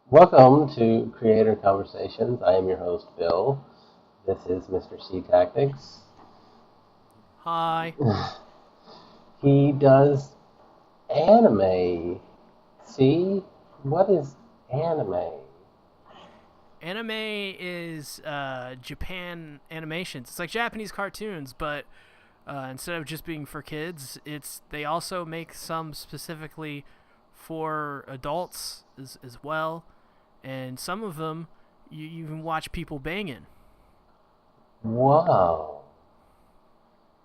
Welcome to Creator Conversations. I am your host, Bill. This is Mr. Seatactics. Hi. He does anime. See? What is anime? Anime is Japan animations. It's like Japanese cartoons, but instead of just being for kids, they also make some specifically for adults as well, and some of them you even watch people banging. Whoa.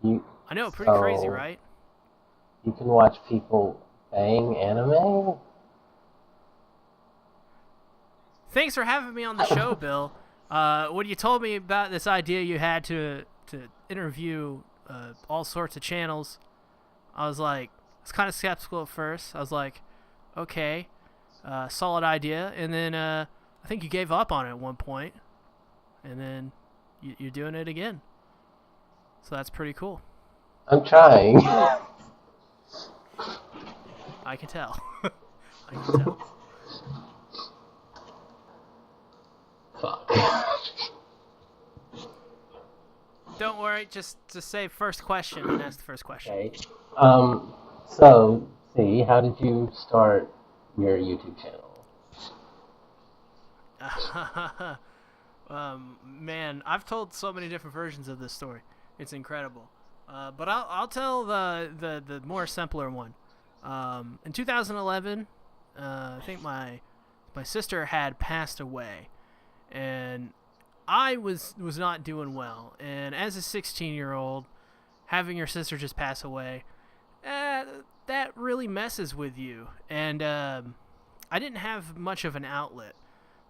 You I know, pretty crazy, so right? you can watch people bang anime? Thanks for having me on the show, Bill. When you told me about this idea you had to interview all sorts of channels, I was kind of skeptical at first. I was like, okay, solid idea. And then I think you gave up on it at one point, and then you're doing it again. So that's pretty cool. I'm trying. I can tell. I can tell. Fuck. Don't worry. Just say first question and ask the first question. Okay. Um, so, see, how did you start your YouTube channel? Man, I've told so many different versions of this story. It's incredible. But I'll tell the more simpler one. In 2011, I think my sister had passed away, and I was not doing well. And as a 16-year-old, having your sister just pass away, eh, that really messes with you. And I didn't have much of an outlet.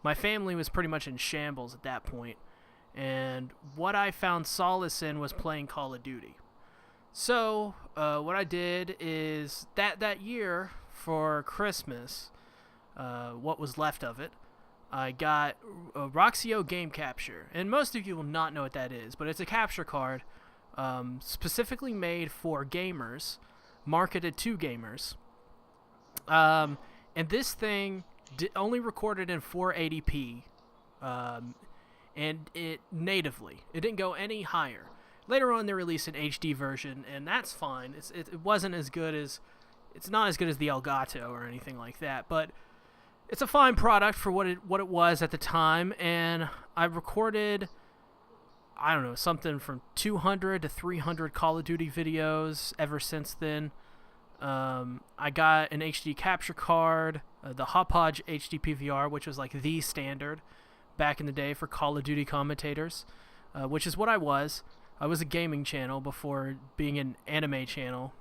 My family was pretty much in shambles at that point, and what I found solace in was playing Call of Duty. So what I did is that year for Christmas, what was left of it, I got a Roxio Game Capture, and most of you will not know what that is, but it's a capture card specifically made for gamers, marketed to gamers. Um, and this thing only recorded in 480p, um, and it natively. It didn't go any higher. Later on, they released an HD version, and that's fine. It wasn't as good as it's not as good as the Elgato or anything like that, but it's a fine product for what it was at the time. And I recorded, I don't know, something from 200 to 300 Call of Duty videos ever since then. I got an HD capture card, the Hauppauge HD PVR, which was like the standard back in the day for Call of Duty commentators, which is what I was. I was a gaming channel before being an anime channel,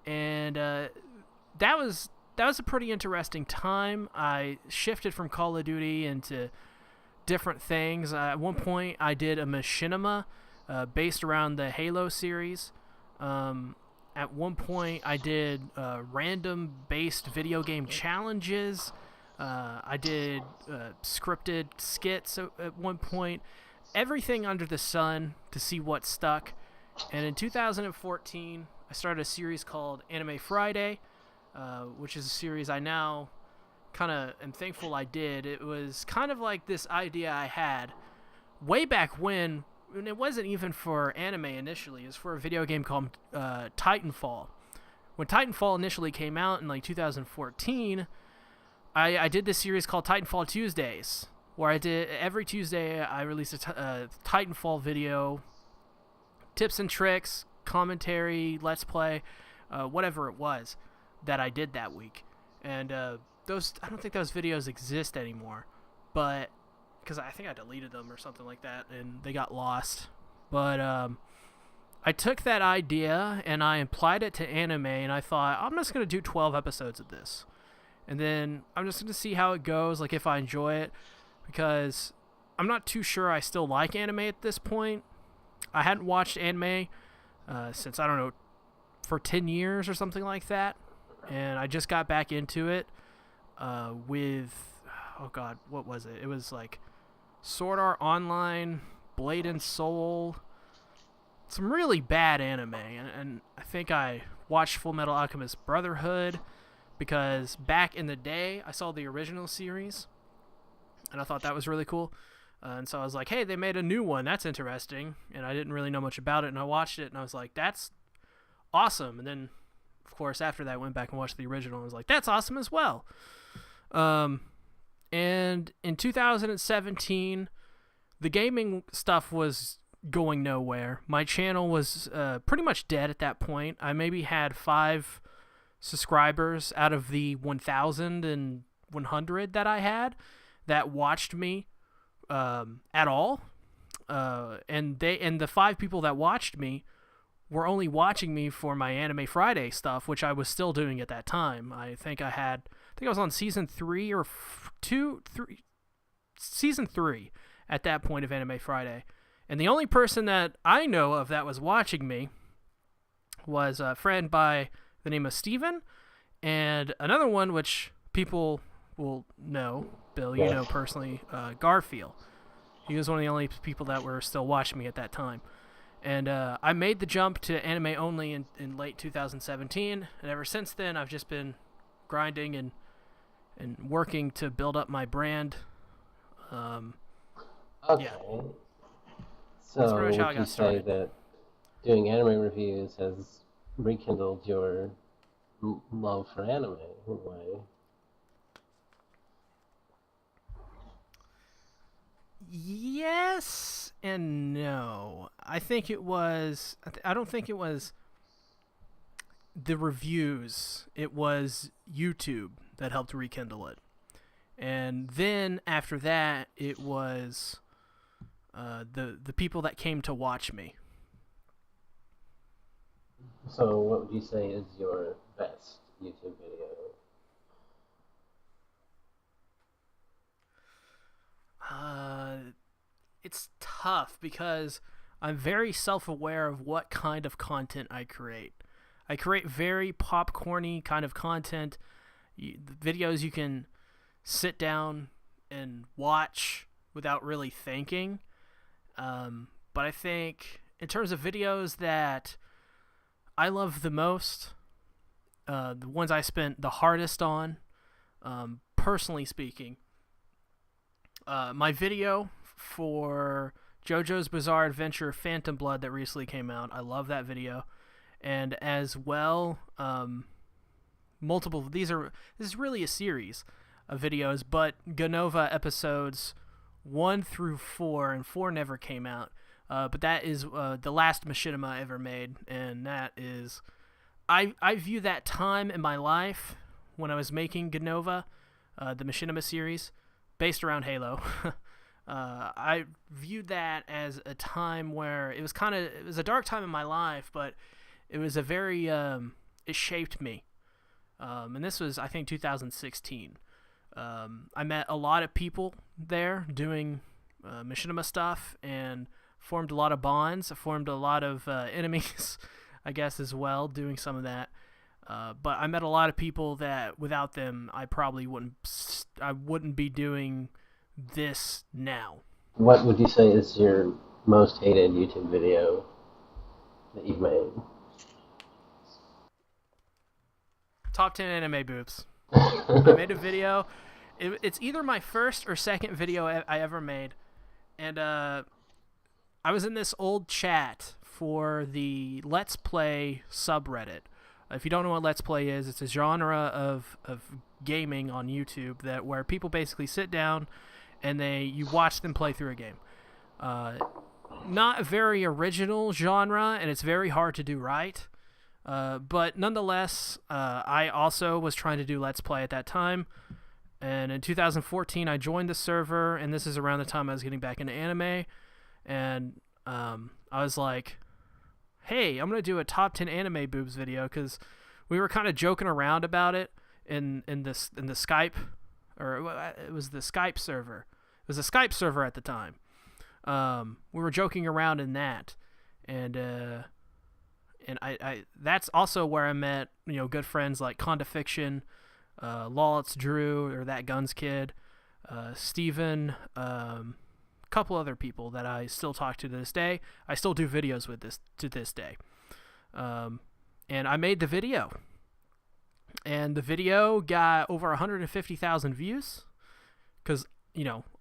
and that was a pretty interesting time. I shifted from Call of Duty into different things. At one point, I did a machinima based around the Halo series. At one point, I did random-based video game challenges. I did scripted skits at one point. Everything under the sun to see what stuck. And in 2014, I started a series called Anime Friday, which is a series I now kind of am thankful I did. It was kind of like this idea I had way back when, and it wasn't even for anime initially. It was for a video game called Titanfall. When Titanfall initially came out in like 2014, I did this series called Titanfall Tuesdays, where I did every Tuesday I released a Titanfall video, tips and tricks, commentary, let's play, whatever it was that I did that week. And those I don't think those videos exist anymore, but because I think I deleted them or something like that, and they got lost. But I took that idea and I applied it to anime, and I thought I'm just gonna do 12 episodes of this, and then I'm just gonna see how it goes, like if I enjoy it, because I'm not too sure I still like anime at this point. I hadn't watched anime since I don't know for 10 years or something like that, and I just got back into it with oh god, what was it? It was like Sword Art Online, Blade and Soul, some really bad anime, and I think I watched Full Metal Alchemist Brotherhood, because back in the day I saw the original series and I thought that was really cool. And so I was like, hey, they made a new one. That's interesting. And I didn't really know much about it. And I watched it and I was like, that's awesome. And then, of course, after that, I went back and watched the original and was like, that's awesome as well. And in 2017, the gaming stuff was going nowhere. My channel was pretty much dead at that point. I maybe had 5 subscribers out of the 1,100 that I had that watched me at all. And the 5 people that watched me were only watching me for my Anime Friday stuff, which I was still doing at that time. I think I was on season 3 or 2, season 3 at that point of Anime Friday. And the only person that I know of that was watching me was a friend by the name of Steven, and another one which people will know, Bill, you know personally, Garfield. He was one of the only people that were still watching me at that time. And I made the jump to anime only in late 2017, and ever since then I've just been grinding and working to build up my brand. Okay. Yeah. So That's pretty much how I would you got say started. that doing anime reviews has rekindled your love for anime in a way? Yes and no. I think it was. I don't think it was the reviews. It was YouTube that helped rekindle it. And then after that, it was the people that came to watch me. So what would you say is your best YouTube video? It's tough because I'm very self-aware of what kind of content I create. I create very popcorny kind of content, the videos you can sit down and watch without really thinking. But I think in terms of videos that I love the most, the ones I spent the hardest on, personally speaking, my video for JoJo's Bizarre Adventure Phantom Blood that recently came out. I love that video. And as well, this is really a series of videos, but Ganova episodes 1 through 4, and 4 never came out. But that is the last machinima I ever made, and that is, I view that time in my life when I was making Ganova, the machinima series, based around Halo. I viewed that as a time where it was a dark time in my life, but it was a very it shaped me. And this was, I think, 2016. I met a lot of people there doing machinima stuff and formed a lot of bonds. I formed a lot of enemies, I guess, as well, doing some of that. But I met a lot of people that without them, I probably wouldn't be doing this now. What would you say is your most hated YouTube video that you've made? Top 10 anime boobs. I made a video. It's either my first or second video I ever made. And I was in this old chat for the Let's Play subreddit. If you don't know what Let's Play is, it's a genre of gaming on YouTube where people basically sit down and you watch them play through a game. Not a very original genre, and it's very hard to do right. But nonetheless, I also was trying to do Let's Play at that time. And in 2014, I joined the server, and this is around the time I was getting back into anime. And I was like, hey, I'm going to do a top 10 anime boobs video, because we were kind of joking around about it in the Skype, or it was the Skype server. It was a Skype server at the time. We were joking around in that. And I that's also where I met, good friends like Conda Fiction, Lawless Drew, or That Guns Kid, Steven, a couple other people that I still talk to this day. I still do videos with to this day. And I made the video. and the video got over 150,000 views because,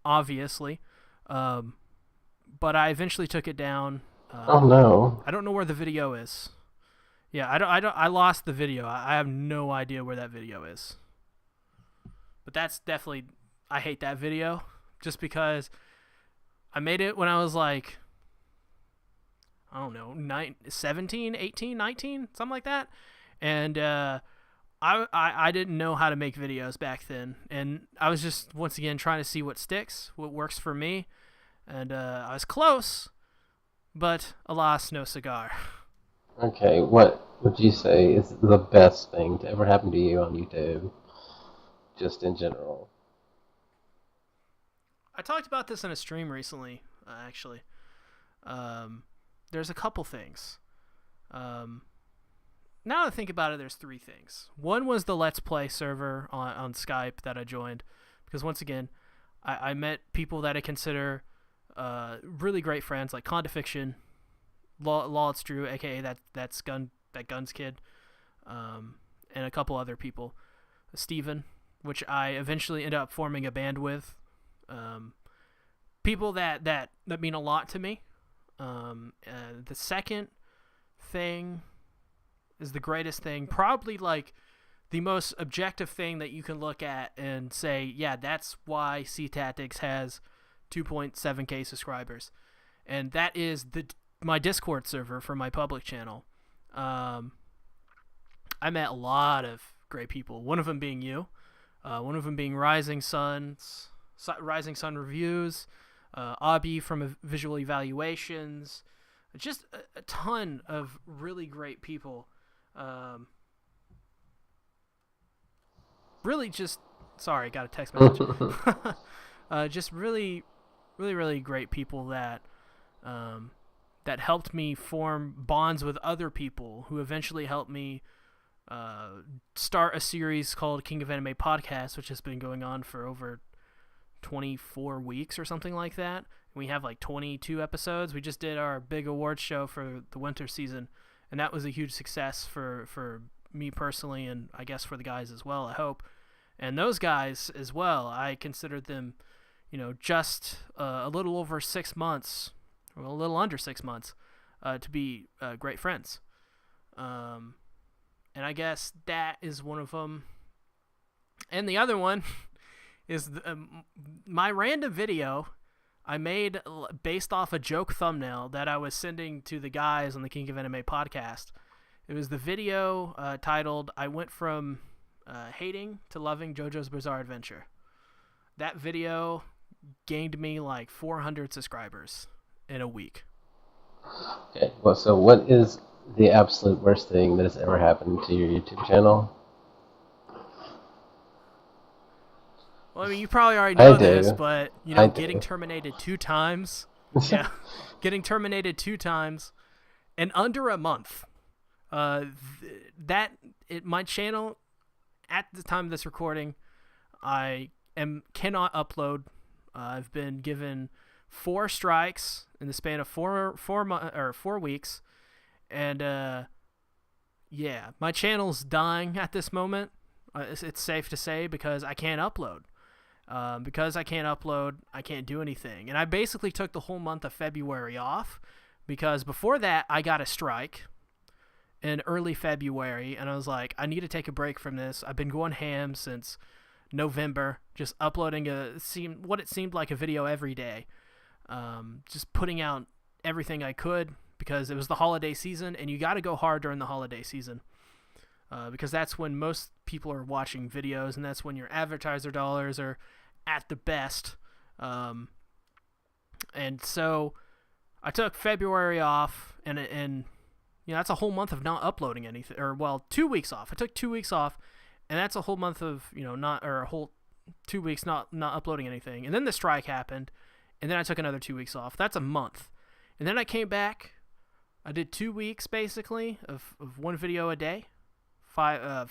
obviously. But I eventually took it down. Oh no. I don't know where the video is. Yeah, I lost the video. I have no idea where that video is. But that's definitely, I hate that video just because I made it when I was like, I don't know, 17, 18, 19, something like that. And I didn't know how to make videos back then. And I was just, once again, trying to see what sticks, what works for me. And I was close, but alas, no cigar. Okay, what would you say is the best thing to ever happen to you on YouTube, just in general? I talked about this in a stream recently, actually. There's a couple things. Now that I think about it, there's three things. One was the Let's Play server on Skype that I joined, because once again, I met people that I consider really great friends, like Condifiction, Law It's True, aka that Guns kid, and a couple other people. Steven, which I eventually ended up forming a band with. People that mean a lot to me. The second thing is the greatest thing, probably like the most objective thing that you can look at and say, yeah, that's why Seatactics has 2.7k subscribers, and that is my Discord server for my public channel. I met a lot of great people, one of them being you, one of them being Rising Sun Reviews, Abby from Visual Evaluations, just a ton of really great people. Really just, sorry, got a text message. Just really, really, really great people that helped me form bonds with other people who eventually helped me start a series called King of Anime Podcast, which has been going on for over 24 weeks or something like that. We have like 22 episodes. We just did our big awards show for the winter season, and that was a huge success for me personally, and I guess for the guys as well, I hope. And those guys as well, I considered them, just a little over 6 months, or a little under 6 months, to be great friends. And I guess that is one of them. And the other one is my random video I made based off a joke thumbnail that I was sending to the guys on the King of Anime podcast. It was the video titled, I went from hating to loving JoJo's Bizarre Adventure. That video gained me like 400 subscribers in a week. Okay, well, so what is the absolute worst thing that has ever happened to your YouTube channel? Well, I mean, you probably already know this, but, I getting do. terminated 2 times. Yeah, getting terminated 2 times in under a month. My channel, at the time of this recording, I cannot upload. I've been given 4 strikes in the span of 4 weeks, and yeah, my channel's dying at this moment. It's safe to say, because I can't upload. Because I can't upload, I can't do anything. And I basically took the whole month of February off, because before that I got a strike in early February, and I was like, I need to take a break from this. I've been going ham since November, just uploading what it seemed like a video every day, just putting out everything I could, because it was the holiday season, and you got to go hard during the holiday season, because that's when most people are watching videos, and that's when your advertiser dollars are at the best. And so I took February off, and that's a whole month of not uploading anything, or 2 weeks off. I took 2 weeks off, and that's a whole month of a whole 2 weeks not uploading anything. And then the strike happened, and then I took another 2 weeks off. That's a month. And then I came back. I did 2 weeks basically of one video a day, 5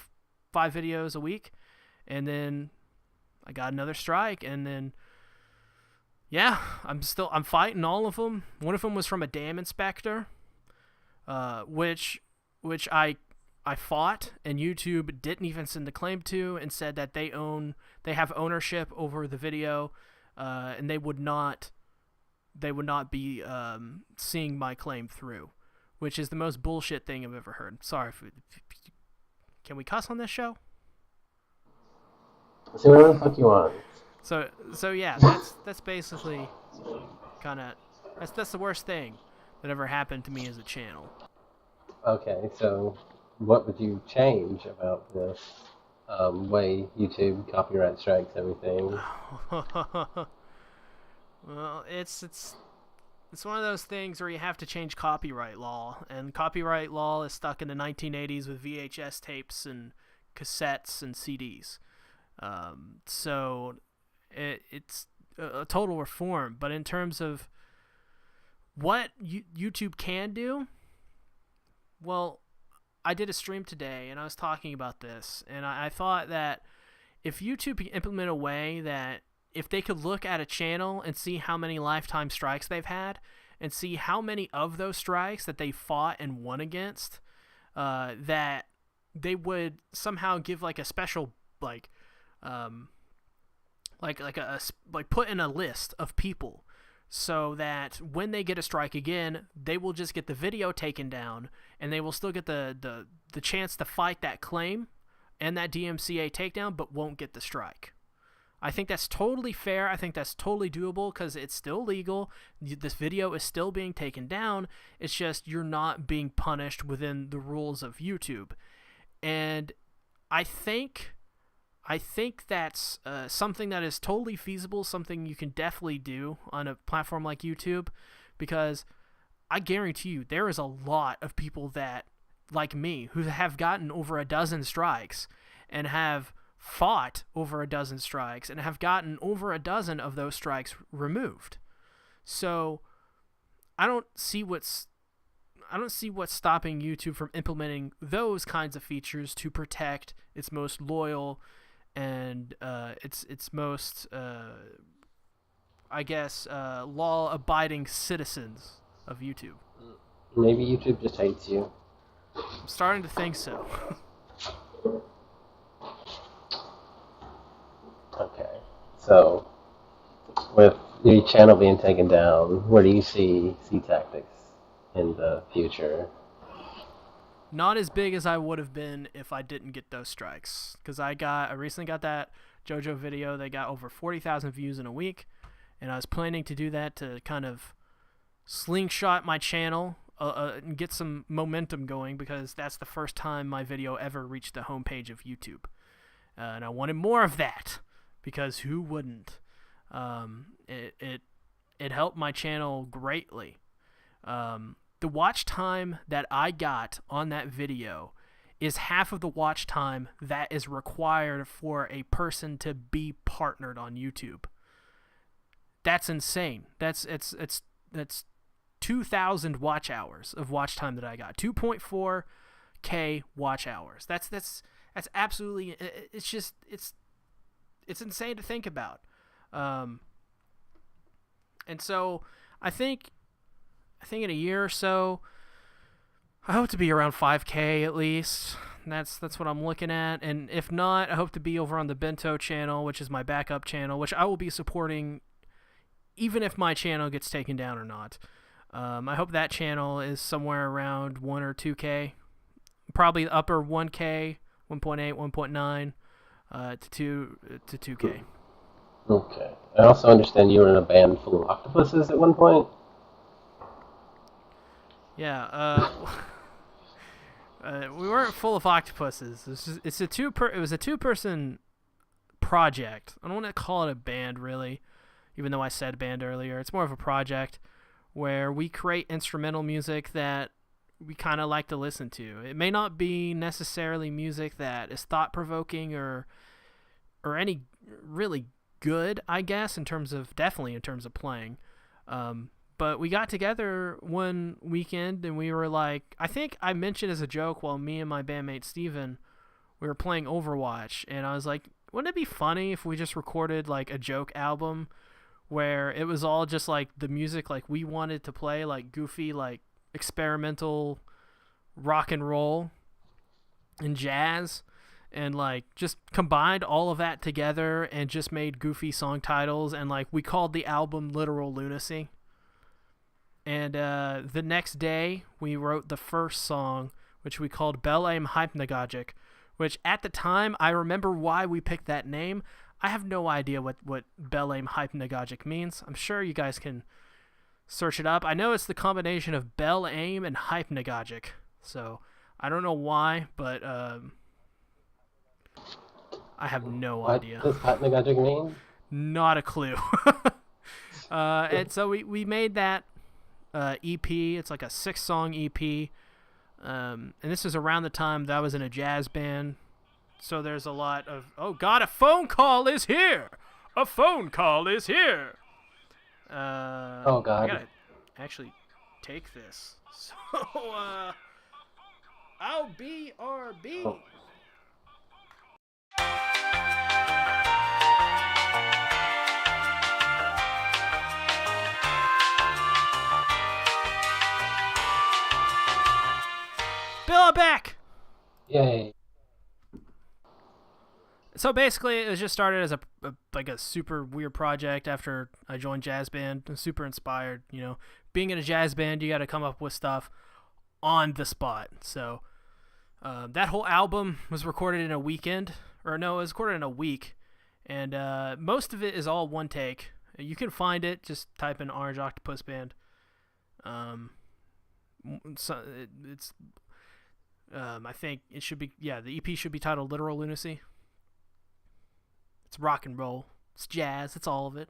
videos a week, and then I got another strike, and then yeah, I'm fighting all of them. One of them was from a dam inspector, which I I fought, and YouTube didn't even send the claim to, and said that they have ownership over the video, and they would not be seeing my claim through, which is the most bullshit thing I've ever heard. Sorry, can we cuss on this show? See whatever the fuck you want. So yeah, that's basically kind of that's the worst thing that ever happened to me as a channel. Okay, so what would you change about this way YouTube copyright strikes everything? Well, it's one of those things where you have to change copyright law, and copyright law is stuck in the 1980s with VHS tapes and cassettes and CDs. So it's a total reform. But in terms of what YouTube can do, well, I did a stream today and I was talking about this, and I thought that if YouTube could implement a way that if they could look at a channel and see how many lifetime strikes they've had and see how many of those strikes that they fought and won against, that they would somehow give like a special like put in a list of people so that when they get a strike again, they will just get the video taken down and they will still get the chance to fight that claim and that DMCA takedown, but won't get the strike. I think that's totally fair. I think that's totally doable because it's still legal. This video is still being taken down. It's just you're not being punished within the rules of YouTube. And I think that's something that is totally feasible, something you can definitely do on a platform like YouTube, because I guarantee you there is a lot of people that, like me, who have gotten over a dozen strikes and have fought over a dozen strikes and have gotten over a dozen of those strikes removed. So I don't see what's stopping YouTube from implementing those kinds of features to protect its most loyal and its most law-abiding citizens of YouTube. Maybe YouTube just hates you. I'm starting to think so. Okay, so with your channel being taken down, where do you see Seatactics in the future? Not as big as I would have been if I didn't get those strikes. Because I recently got that JoJo video. They got over 40,000 views in a week. And I was planning to do that to kind of slingshot my channel and get some momentum going, because that's the first time my video ever reached the homepage of YouTube. And I wanted more of that, because who wouldn't? It helped my channel greatly. The watch time that I got on that video is half of the watch time that is required for a person to be partnered on YouTube. That's insane. That's 2,000 watch hours of watch time that I got. 2.4K watch hours. That's absolutely, it's insane to think about. And so I think in a year or so, I hope to be around 5K at least. That's what I'm looking at. And if not, I hope to be over on the Bento channel, which is my backup channel, which I will be supporting even if my channel gets taken down or not. I hope that channel is somewhere around 1 or 2K. Probably upper 1K, 1.8, 1.9 to 2K. Okay. I also understand you were in a band full of octopuses at one point. Yeah, we weren't full of octopuses. It was a two-person project. I don't want to call it a band, really, even though I said band earlier. It's more of a project where we create instrumental music that we kind of like to listen to. It may not be necessarily music that is thought-provoking or any really good, I guess, definitely in terms of playing. But we got together one weekend and we were like, I think I mentioned as a joke while me and my bandmate Steven, we were playing Overwatch, and I was like, wouldn't it be funny if we just recorded like a joke album where it was all just like the music like we wanted to play, like goofy, like experimental rock and roll? and jazz, and like just combined all of that together and just made goofy song titles, and like we called the album Literal Lunacy. And the next day we wrote the first song, which we called Bel Aim Hypnagogic, which at the time I remember why we picked that name. I have no idea what Bel Aim Hypnagogic means. I'm sure you guys can search it up. I know it's the combination of Bel Aim and Hypnagogic, so I don't know why, but I have no idea. What does hypnagogic mean? Not a clue. And so we made that EP. It's like a 6-song EP. And this is around the time that I was in a jazz band. So there's a lot of, oh God, a phone call is here! A phone call is here! Oh God. I gotta actually take this. So, I'll BRB. Oh. Bill, I'm back! Yay. So basically, it was just started as a super weird project after I joined jazz band. I was super inspired, you know. Being in a jazz band, you got to come up with stuff on the spot. So that whole album was recorded in a weekend. Or no, it was recorded in a week. And most of it is all one take. You can find it. Just type in Orange Octopus Band. So it's... I think it should be... Yeah, the EP should be titled Literal Lunacy. It's rock and roll. It's jazz. It's all of it.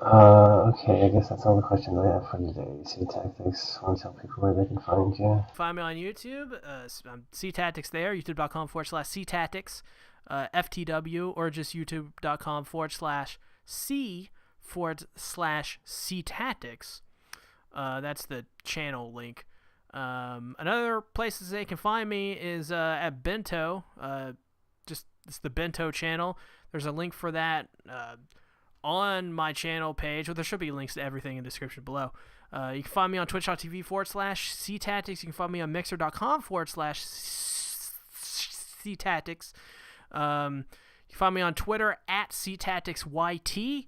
Okay, I guess that's all the questions I have for today. Seatactics, want to tell people where they can find you? Find me on YouTube. I'm Seatactics there, youtube.com/Seatactics, FTW, or just youtube.com/C/Seatactics. That's the channel link. Another places they can find me is at Bento. It's the Bento channel. There's a link for that on my channel page. Well, there should be links to everything in the description below. You can find me on twitch.tv/Seatactics. You can find me on mixer.com/Seatactics. You can find me on Twitter at SeaTacticsYT. You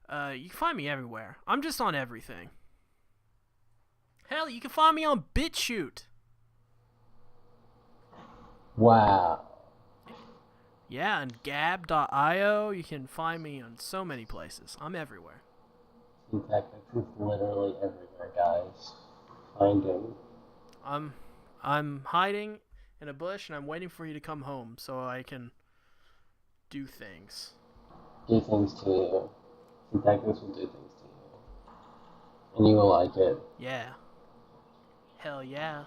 can find me everywhere. I'm just on everything. Hell, you can find me on BitChute. Wow. Yeah, and gab.io. You can find me on so many places. I'm everywhere. Seatactics is literally everywhere, guys. Find him. I'm hiding in a bush, and I'm waiting for you to come home so I can do things. Do things to you. Seatactics will do things to you. And you will like it. Yeah. Hell yeah.